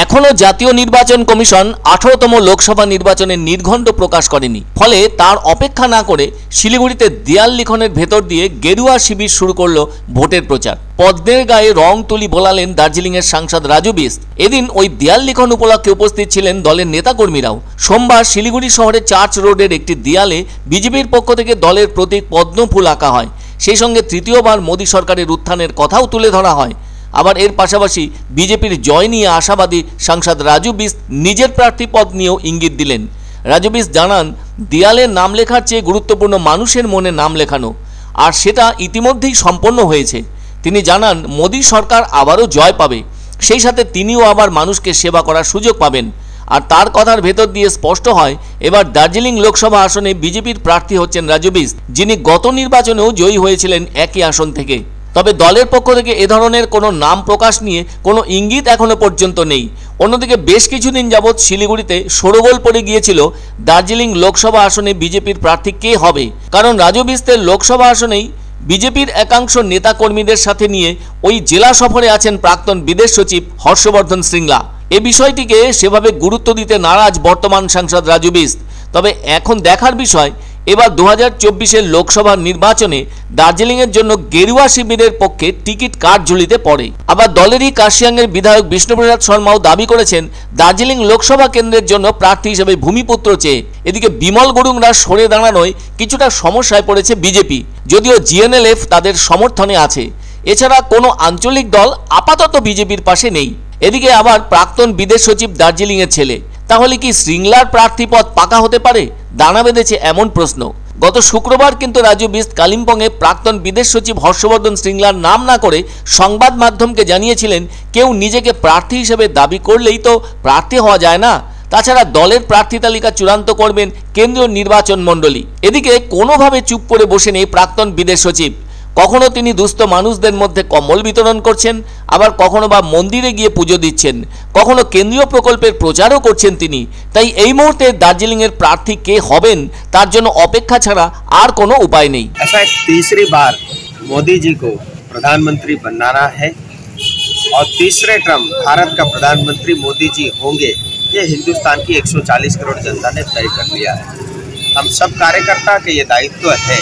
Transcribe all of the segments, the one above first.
এখনো জাতীয় নির্বাচন কমিশন 18তম লোকসভা নির্বাচনের নির্ঘণ্ট প্রকাশ করেনি। ফলে তার অপেক্ষা না করে শিলিগুড়িতে দেয়াল লিখনের ভেতর দিয়ে গেরুয়া শিবির শুরু করলো ভোটের প্রচার। পদ্মের গায়ে রং তুলি বোলালেন দার্জিলিংয়ের সাংসদ রাজু বিস্ত। এদিন ওই দেয়াল লিখন উপলক্ষে উপস্থিত ছিলেন দলের নেতাকর্মীরাও। সোমবার শিলিগুড়ি শহরে চার্চ রোডের একটি দেয়ালে বিজেপির পক্ষ থেকে দলের প্রতীক পদ্ম ফুল আঁকা হয়। সেই সঙ্গে তৃতীয়বার মোদী সরকারের উত্থানের কথাও তুলে ধরা হয়। আবার এর পাশাপাশি বিজেপির জয় নিয়ে আশাবাদী সাংসদ রাজু বিস্ত নিজের প্রার্থী পদ নিয়েও ইঙ্গিত দিলেন। রাজু বিস্ত জানান, দেয়ালে নাম লেখার চেয়ে গুরুত্বপূর্ণ মানুষের মনে নাম লেখানো, আর সেটা ইতিমধ্যেই সম্পন্ন হয়েছে। তিনি জানান, মোদী সরকার আবারও জয় পাবে, সেই সাথে তিনিও আবার মানুষকে সেবা করার সুযোগ পাবেন। আর তার কথার ভেতর দিয়ে স্পষ্ট হয়, এবার দার্জিলিং লোকসভা আসনে বিজেপির প্রার্থী হচ্ছেন রাজু বিস্ত, যিনি গত নির্বাচনেও জয়ী হয়েছিলেন একই আসন থেকে। তবে দলের পক্ষ থেকে এ ধরনের কোনো নাম প্রকাশ নিয়ে কোনো ইঙ্গিত এখনো পর্যন্ত নেই। অন্যদিকে বেশ কিছুদিন যাবৎ শিলিগুড়িতে শোরগোল পড়ে গিয়েছিল দার্জিলিং লোকসভা আসনে বিজেপির প্রার্থী কে হবে, কারণ রাজু বিস্তের লোকসভা আসনেই বিজেপির একাংশ নেতাকর্মীদের সাথে নিয়ে ওই জেলা সফরে আছেন প্রাক্তন বিদেশ সচিব হর্ষবর্ধন শ্রীংলা। এ বিষয়টিকে সেভাবে গুরুত্ব দিতে নারাজ বর্তমান সাংসদ রাজু বিস্ত। তবে এখন দেখার বিষয়, এবার 2024-এর লোকসভা নির্বাচনে দার্জিলিংয়ের জন্য গেরুয়া শিবিরের পক্ষে টিকিট কার ঝুলিতে পড়ে। আবার দলেরই কার্শিয়াংয়ের বিধায়ক বিষ্ণুপ্রসাদ শর্মাও দাবি করেছেন দার্জিলিং লোকসভা কেন্দ্রের জন্য প্রার্থী হিসেবে ভূমিপুত্র চেয়ে। এদিকে বিমল গুরুংরা সরে দাঁড়ানোয় কিছুটা সমস্যায় পড়েছে বিজেপি, যদিও জিএনএলএফ তাদের সমর্থনে আছে। এছাড়া কোনো আঞ্চলিক দল আপাতত বিজেপির পাশে নেই। এদিকে আবার প্রাক্তন বিদেশ সচিব দার্জিলিংয়ের ছেলে, তাহলে কি শ্রীংলার প্রার্থীপদ পাকা হতে পারে? দানা বেঁধেছে এমন প্রশ্ন। গত শুক্রবার কিন্তু রাজু বিস্ত কালিম্পংয়ে প্রাক্তন বিদেশ সচিব হর্ষবর্ধন শ্রীংলার নাম না করে সংবাদ মাধ্যমকে জানিয়েছিলেন, কেউ নিজেকে প্রার্থী হিসেবে দাবি করলেই তো প্রার্থী হওয়া যায় না। তাছাড়া দলের প্রার্থী তালিকা চূড়ান্ত করবেন কেন্দ্রীয় নির্বাচন মণ্ডলী। এদিকে কোনোভাবে চুপ করে বসে নেই প্রাক্তন বিদেশ সচিব। কখনো তিনি দুস্থ মানুষদের মধ্যে কম্বল বিতরণ করছেন, আবার কখনো বা মন্দিরে গিয়ে পুজো দিচ্ছেন, কখনো কেন্দ্রীয় প্রকল্পের প্রচারও করছেন তিনি। তাই এই মুহূর্তে দার্জিলিংয়ের প্রার্থী কে হবেন তার জন্য অপেক্ষা ছাড়া আর কোনো উপায় নেই। ऐसा तीसरी बार मोदी जी को प्रधानमंत्री बनाना है और तीसरे टर्म भारत का प्रधानमंत्री मोदी जी होंगे, ये हिंदुस्तान की 140 करोड़ जनता ने तय कर लिया है। हम सब कार्यकर्ता के ये दायित्व है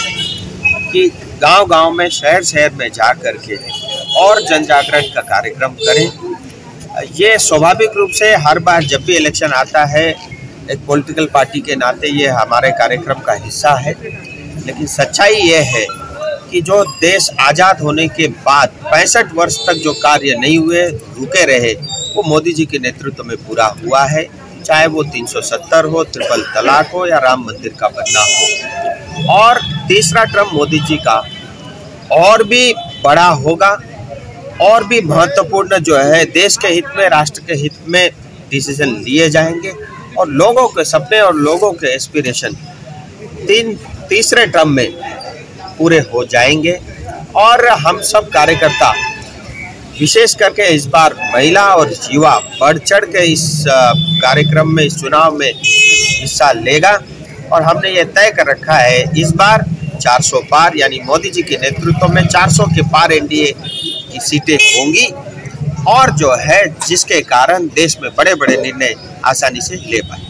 कि गांव-गांव में शहर में जा कर के और जन जागरण का कार्यक्रम करें। ये स्वाभाविक रूप से हर बार जब भी इलेक्शन आता है, एक पॉलिटिकल पार्टी के नाते ये हमारे कार्यक्रम का हिस्सा है। लेकिन सच्चाई ये है कि जो देश आज़ाद होने के बाद 65 वर्ष तक जो कार्य नहीं हुए, रुके रहे, वो मोदी जी के नेतृत्व में पूरा हुआ है। चाहे वो 370 हो, ट्रिपल तलाक हो या राम मंदिर का बनना हो। और तीसरा टर्म मोदी जी का और भी बड़ा होगा, और भी महत्वपूर्ण जो है देश के हित में, राष्ट्र के हित में डिसीजन लिए जाएंगे और लोगों के सपने और लोगों के एस्पिरेशन तीसरे टर्म में पूरे हो जाएंगे। और हम सब कार्यकर्ता, विशेष करके इस बार महिला और युवा बढ़ चढ़ के इस कार्यक्रम में, इस चुनाव में हिस्सा लेगा। और हमने ये तय कर रखा है, इस बार 400 पार, यानी मोदी जी के नेतृत्व में 400 के पार एनडीए की सीटें होंगी, और जो है जिसके कारण देश में बड़े बड़े निर्णय आसानी से ले पाए।